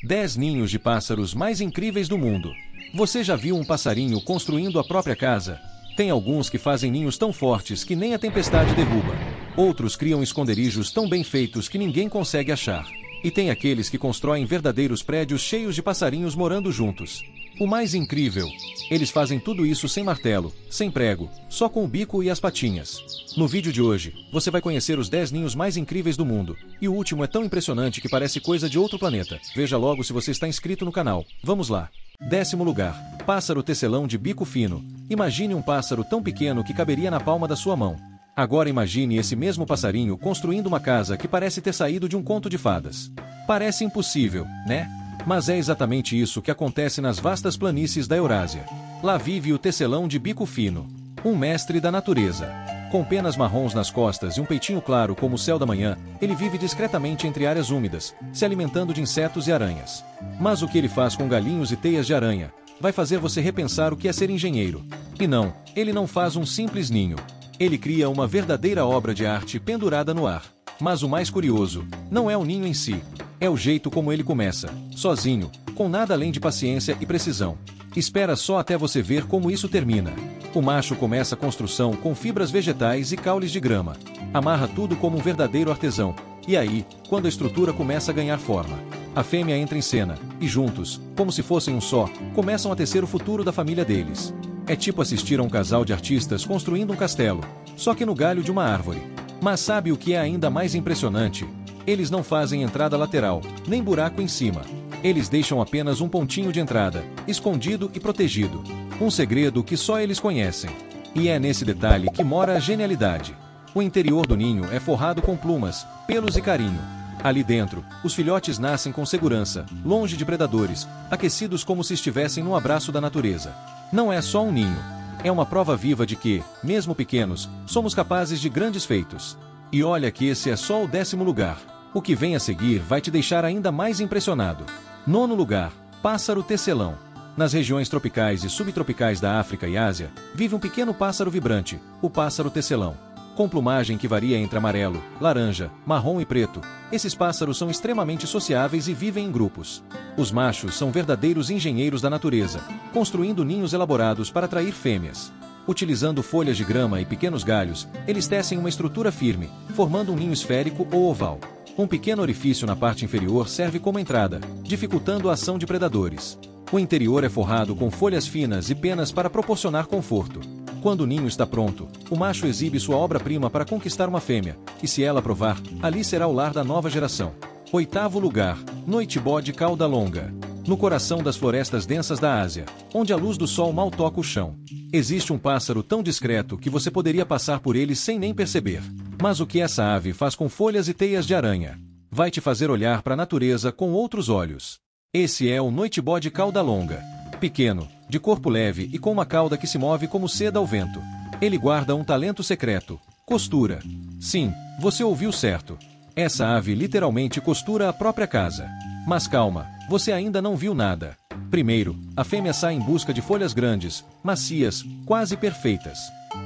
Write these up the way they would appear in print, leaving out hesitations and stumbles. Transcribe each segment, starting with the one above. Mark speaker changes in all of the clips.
Speaker 1: 10 ninhos de pássaros mais incríveis do mundo. Você já viu um passarinho construindo a própria casa? Tem alguns que fazem ninhos tão fortes que nem a tempestade derruba. Outros criam esconderijos tão bem feitos que ninguém consegue achar. E tem aqueles que constroem verdadeiros prédios cheios de passarinhos morando juntos. O mais incrível, eles fazem tudo isso sem martelo, sem prego, só com o bico e as patinhas. No vídeo de hoje, você vai conhecer os 10 ninhos mais incríveis do mundo. E o último é tão impressionante que parece coisa de outro planeta. Veja logo se você está inscrito no canal. Vamos lá. 10º lugar. Pássaro tecelão de bico fino. Imagine um pássaro tão pequeno que caberia na palma da sua mão. Agora imagine esse mesmo passarinho construindo uma casa que parece ter saído de um conto de fadas. Parece impossível, né? Mas é exatamente isso que acontece nas vastas planícies da Eurásia. Lá vive o tecelão de bico fino, um mestre da natureza. Com penas marrons nas costas e um peitinho claro como o céu da manhã, ele vive discretamente entre áreas úmidas, se alimentando de insetos e aranhas. Mas o que ele faz com galinhos e teias de aranha vai fazer você repensar o que é ser engenheiro. E não, ele não faz um simples ninho. Ele cria uma verdadeira obra de arte pendurada no ar. Mas o mais curioso, não é o ninho em si. É o jeito como ele começa, sozinho, com nada além de paciência e precisão. Espera só até você ver como isso termina. O macho começa a construção com fibras vegetais e caules de grama. Amarra tudo como um verdadeiro artesão. E aí, quando a estrutura começa a ganhar forma, a fêmea entra em cena, e juntos, como se fossem um só, começam a tecer o futuro da família deles. É tipo assistir a um casal de artistas construindo um castelo, só que no galho de uma árvore. Mas sabe o que é ainda mais impressionante? Eles não fazem entrada lateral, nem buraco em cima. Eles deixam apenas um pontinho de entrada, escondido e protegido. Um segredo que só eles conhecem. E é nesse detalhe que mora a genialidade. O interior do ninho é forrado com plumas, pelos e carinho. Ali dentro, os filhotes nascem com segurança, longe de predadores, aquecidos como se estivessem no abraço da natureza. Não é só um ninho. É uma prova viva de que, mesmo pequenos, somos capazes de grandes feitos. E olha que esse é só o 10º lugar. O que vem a seguir vai te deixar ainda mais impressionado. 9º lugar. Pássaro tecelão. Nas regiões tropicais e subtropicais da África e Ásia, vive um pequeno pássaro vibrante, o pássaro tecelão. Com plumagem que varia entre amarelo, laranja, marrom e preto, esses pássaros são extremamente sociáveis e vivem em grupos. Os machos são verdadeiros engenheiros da natureza, construindo ninhos elaborados para atrair fêmeas. Utilizando folhas de grama e pequenos galhos, eles tecem uma estrutura firme, formando um ninho esférico ou oval. Um pequeno orifício na parte inferior serve como entrada, dificultando a ação de predadores. O interior é forrado com folhas finas e penas para proporcionar conforto. Quando o ninho está pronto, o macho exibe sua obra-prima para conquistar uma fêmea, e se ela aprovar, ali será o lar da nova geração. 8º lugar. Noitibó de cauda longa. No coração das florestas densas da Ásia, onde a luz do sol mal toca o chão, existe um pássaro tão discreto que você poderia passar por ele sem nem perceber. Mas o que essa ave faz com folhas e teias de aranha? Vai te fazer olhar para a natureza com outros olhos. Esse é o noitibó de cauda longa. Pequeno, de corpo leve e com uma cauda que se move como seda ao vento. Ele guarda um talento secreto: costura. Sim, você ouviu certo. Essa ave literalmente costura a própria casa. Mas calma, você ainda não viu nada. Primeiro, a fêmea sai em busca de folhas grandes, macias, quase perfeitas.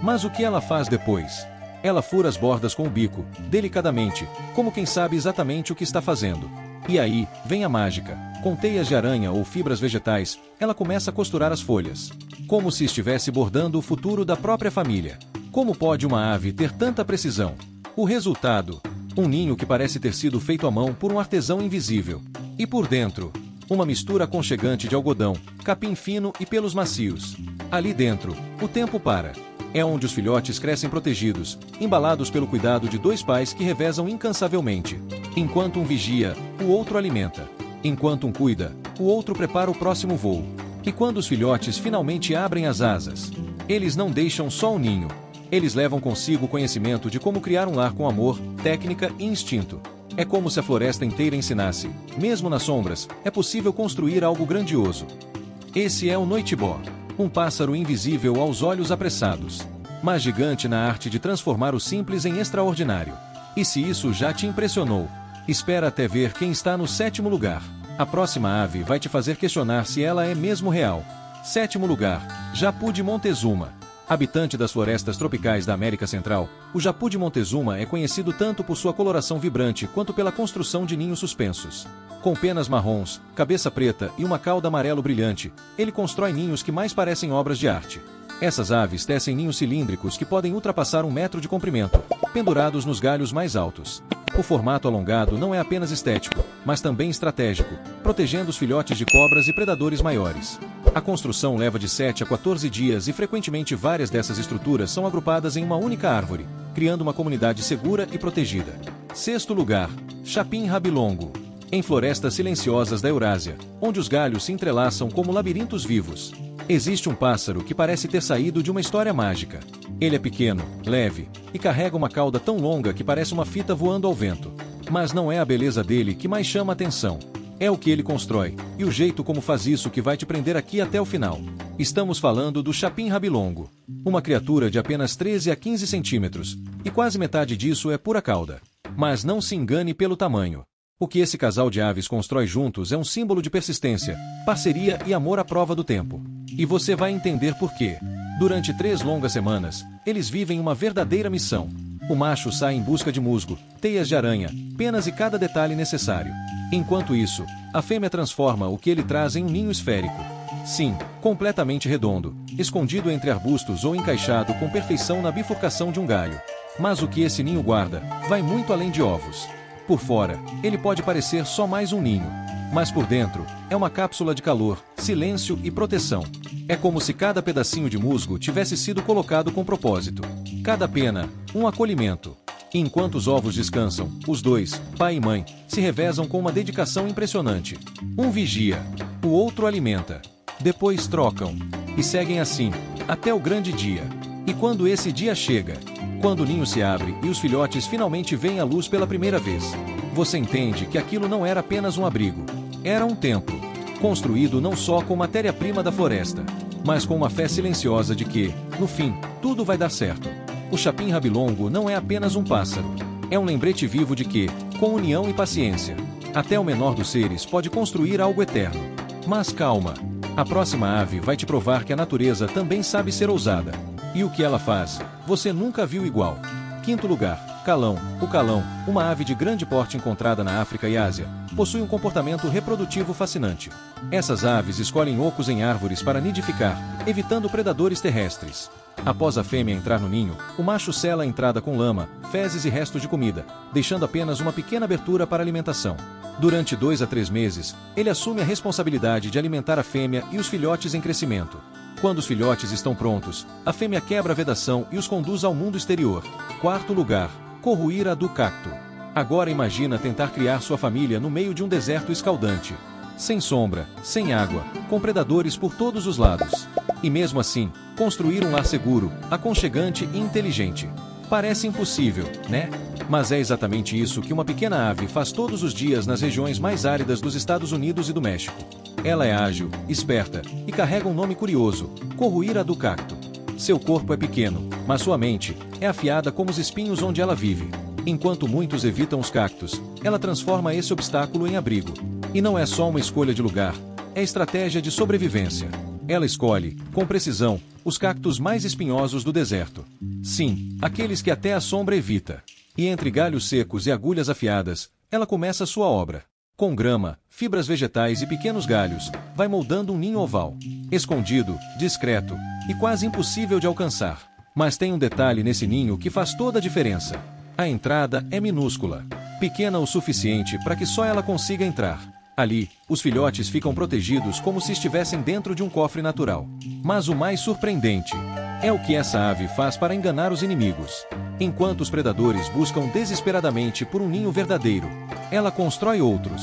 Speaker 1: Mas o que ela faz depois? Ela fura as bordas com o bico, delicadamente, como quem sabe exatamente o que está fazendo. E aí, vem a mágica. Com teias de aranha ou fibras vegetais, ela começa a costurar as folhas. Como se estivesse bordando o futuro da própria família. Como pode uma ave ter tanta precisão? O resultado? Um ninho que parece ter sido feito à mão por um artesão invisível. E por dentro, uma mistura aconchegante de algodão, capim fino e pelos macios. Ali dentro, o tempo para. É onde os filhotes crescem protegidos, embalados pelo cuidado de 2 pais que revezam incansavelmente. Enquanto um vigia, o outro alimenta. Enquanto um cuida, o outro prepara o próximo voo. E quando os filhotes finalmente abrem as asas, eles não deixam só o ninho. Eles levam consigo o conhecimento de como criar um lar com amor, técnica e instinto. É como se a floresta inteira ensinasse, mesmo nas sombras, é possível construir algo grandioso. Esse é o noitibó. Um pássaro invisível aos olhos apressados, mas gigante na arte de transformar o simples em extraordinário. E se isso já te impressionou, espera até ver quem está no 7º lugar. A próxima ave vai te fazer questionar se ela é mesmo real. 7º lugar. Japu de Montezuma. Habitante das florestas tropicais da América Central, o japu de Montezuma é conhecido tanto por sua coloração vibrante quanto pela construção de ninhos suspensos. Com penas marrons, cabeça preta e uma cauda amarelo brilhante, ele constrói ninhos que mais parecem obras de arte. Essas aves tecem ninhos cilíndricos que podem ultrapassar 1 metro de comprimento, pendurados nos galhos mais altos. O formato alongado não é apenas estético, mas também estratégico, protegendo os filhotes de cobras e predadores maiores. A construção leva de 7 a 14 dias e frequentemente várias dessas estruturas são agrupadas em uma única árvore, criando uma comunidade segura e protegida. 6º lugar, Chapim-rabilongo. Em florestas silenciosas da Eurásia, onde os galhos se entrelaçam como labirintos vivos, existe um pássaro que parece ter saído de uma história mágica. Ele é pequeno, leve, e carrega uma cauda tão longa que parece uma fita voando ao vento. Mas não é a beleza dele que mais chama a atenção. É o que ele constrói, e o jeito como faz isso que vai te prender aqui até o final. Estamos falando do Chapim-rabilongo. Uma criatura de apenas 13 a 15 centímetros, e quase metade disso é pura cauda. Mas não se engane pelo tamanho. O que esse casal de aves constrói juntos é um símbolo de persistência, parceria e amor à prova do tempo. E você vai entender por quê. Durante 3 longas semanas, eles vivem uma verdadeira missão. O macho sai em busca de musgo, teias de aranha, penas e cada detalhe necessário. Enquanto isso, a fêmea transforma o que ele traz em um ninho esférico. Sim, completamente redondo, escondido entre arbustos ou encaixado com perfeição na bifurcação de um galho. Mas o que esse ninho guarda vai muito além de ovos. Por fora, ele pode parecer só mais um ninho, mas por dentro, é uma cápsula de calor, silêncio e proteção. É como se cada pedacinho de musgo tivesse sido colocado com propósito. Cada pena, um acolhimento. E enquanto os ovos descansam, os dois, pai e mãe, se revezam com uma dedicação impressionante. Um vigia, o outro alimenta. Depois trocam. E seguem assim, até o grande dia. E quando esse dia chega, quando o ninho se abre e os filhotes finalmente veem a luz pela primeira vez, você entende que aquilo não era apenas um abrigo. Era um templo, construído não só com matéria-prima da floresta, mas com uma fé silenciosa de que, no fim, tudo vai dar certo. O Chapim-rabilongo não é apenas um pássaro. É um lembrete vivo de que, com união e paciência, até o menor dos seres pode construir algo eterno. Mas calma, a próxima ave vai te provar que a natureza também sabe ser ousada. E o que ela faz, você nunca viu igual. 5º lugar, calão. O calão, uma ave de grande porte encontrada na África e Ásia, possui um comportamento reprodutivo fascinante. Essas aves escolhem ocos em árvores para nidificar, evitando predadores terrestres. Após a fêmea entrar no ninho, o macho sela a entrada com lama, fezes e restos de comida, deixando apenas uma pequena abertura para alimentação. Durante 2 a 3 meses, ele assume a responsabilidade de alimentar a fêmea e os filhotes em crescimento. Quando os filhotes estão prontos, a fêmea quebra a vedação e os conduz ao mundo exterior. 4º lugar, Corruíra do cacto. Agora imagina tentar criar sua família no meio de um deserto escaldante. Sem sombra, sem água, com predadores por todos os lados. E mesmo assim, construir um lar seguro, aconchegante e inteligente. Parece impossível, né? Mas é exatamente isso que uma pequena ave faz todos os dias nas regiões mais áridas dos Estados Unidos e do México. Ela é ágil, esperta e carrega um nome curioso, Corruíra do cacto. Seu corpo é pequeno, mas sua mente é afiada como os espinhos onde ela vive. Enquanto muitos evitam os cactos, ela transforma esse obstáculo em abrigo. E não é só uma escolha de lugar, é estratégia de sobrevivência. Ela escolhe, com precisão, os cactos mais espinhosos do deserto. Sim, aqueles que até a sombra evita. E entre galhos secos e agulhas afiadas, ela começa sua obra. Com grama, fibras vegetais e pequenos galhos, vai moldando um ninho oval. Escondido, discreto e quase impossível de alcançar. Mas tem um detalhe nesse ninho que faz toda a diferença. A entrada é minúscula, pequena o suficiente para que só ela consiga entrar. Ali, os filhotes ficam protegidos como se estivessem dentro de um cofre natural. Mas o mais surpreendente é o que essa ave faz para enganar os inimigos. Enquanto os predadores buscam desesperadamente por um ninho verdadeiro, ela constrói outros.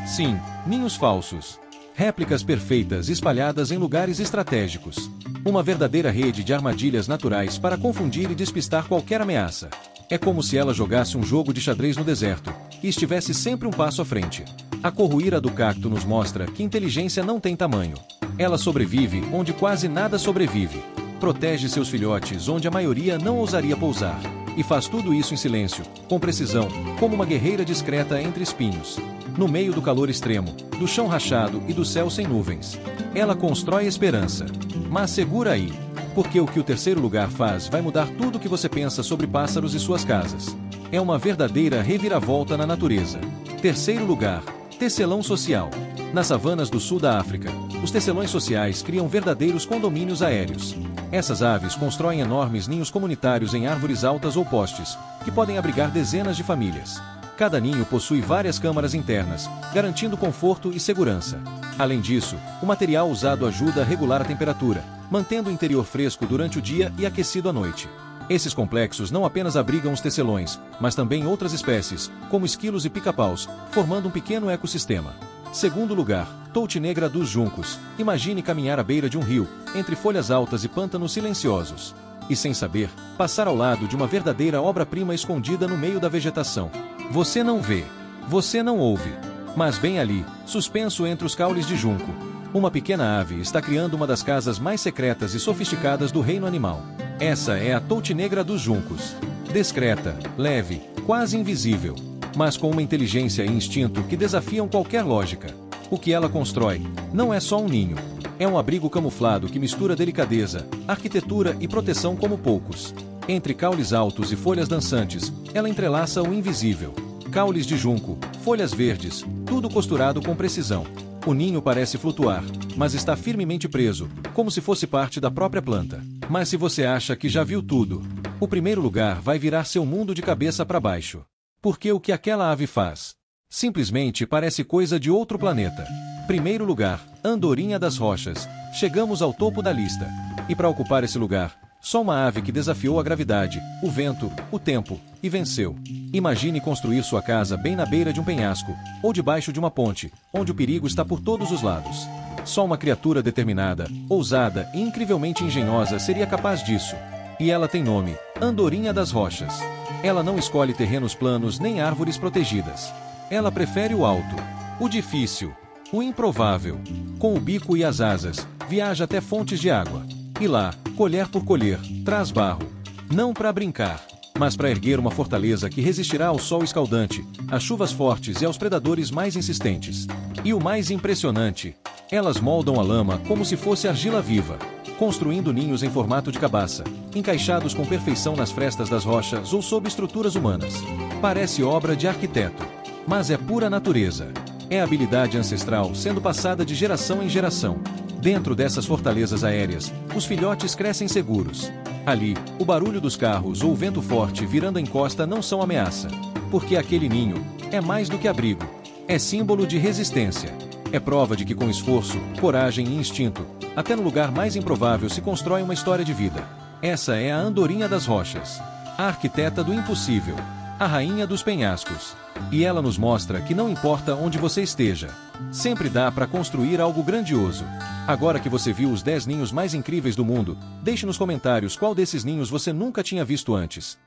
Speaker 1: Sim, ninhos falsos. Réplicas perfeitas espalhadas em lugares estratégicos. Uma verdadeira rede de armadilhas naturais para confundir e despistar qualquer ameaça. É como se ela jogasse um jogo de xadrez no deserto e estivesse sempre um passo à frente. A Corruíra do cacto nos mostra que inteligência não tem tamanho. Ela sobrevive onde quase nada sobrevive. Protege seus filhotes onde a maioria não ousaria pousar. E faz tudo isso em silêncio, com precisão, como uma guerreira discreta entre espinhos. No meio do calor extremo, do chão rachado e do céu sem nuvens. Ela constrói esperança. Mas segura aí. Porque o que o terceiro lugar faz vai mudar tudo o que você pensa sobre pássaros e suas casas. É uma verdadeira reviravolta na natureza. Terceiro lugar, tecelão social. Nas savanas do sul da África, os tecelões sociais criam verdadeiros condomínios aéreos. Essas aves constroem enormes ninhos comunitários em árvores altas ou postes, que podem abrigar dezenas de famílias. Cada ninho possui várias câmaras internas, garantindo conforto e segurança. Além disso, o material usado ajuda a regular a temperatura, mantendo o interior fresco durante o dia e aquecido à noite. Esses complexos não apenas abrigam os tecelões, mas também outras espécies, como esquilos e pica-paus, formando um pequeno ecossistema. Segundo lugar, touti negra dos juncos. Imagine caminhar à beira de um rio, entre folhas altas e pântanos silenciosos. E sem saber, passar ao lado de uma verdadeira obra-prima escondida no meio da vegetação. Você não vê, você não ouve, mas bem ali, suspenso entre os caules de junco, uma pequena ave está criando uma das casas mais secretas e sofisticadas do reino animal. Essa é a touti negra dos juncos. Discreta, leve, quase invisível, mas com uma inteligência e instinto que desafiam qualquer lógica. O que ela constrói não é só um ninho. É um abrigo camuflado que mistura delicadeza, arquitetura e proteção como poucos. Entre caules altos e folhas dançantes, ela entrelaça o invisível. Caules de junco, folhas verdes, tudo costurado com precisão. O ninho parece flutuar, mas está firmemente preso, como se fosse parte da própria planta. Mas se você acha que já viu tudo, o primeiro lugar vai virar seu mundo de cabeça para baixo. Porque o que aquela ave faz simplesmente parece coisa de outro planeta. Primeiro lugar, andorinha das rochas. Chegamos ao topo da lista. E para ocupar esse lugar, só uma ave que desafiou a gravidade, o vento, o tempo, e venceu. Imagine construir sua casa bem na beira de um penhasco, ou debaixo de uma ponte, onde o perigo está por todos os lados. Só uma criatura determinada, ousada e incrivelmente engenhosa seria capaz disso. E ela tem nome, Andorinha das Rochas. Ela não escolhe terrenos planos nem árvores protegidas. Ela prefere o alto, o difícil, o improvável. Com o bico e as asas, viaja até fontes de água. E lá, colher por colher, traz barro. Não para brincar, mas para erguer uma fortaleza que resistirá ao sol escaldante, às chuvas fortes e aos predadores mais insistentes. E o mais impressionante, elas moldam a lama como se fosse argila viva, construindo ninhos em formato de cabaça, encaixados com perfeição nas frestas das rochas ou sob estruturas humanas. Parece obra de arquiteto, mas é pura natureza. É habilidade ancestral sendo passada de geração em geração. Dentro dessas fortalezas aéreas, os filhotes crescem seguros. Ali, o barulho dos carros ou o vento forte virando a encosta não são ameaça. Porque aquele ninho é mais do que abrigo. É símbolo de resistência. É prova de que com esforço, coragem e instinto, até no lugar mais improvável se constrói uma história de vida. Essa é a Andorinha das Rochas. A arquiteta do impossível. A rainha dos penhascos. E ela nos mostra que não importa onde você esteja, sempre dá para construir algo grandioso. Agora que você viu os 10 ninhos mais incríveis do mundo, deixe nos comentários qual desses ninhos você nunca tinha visto antes.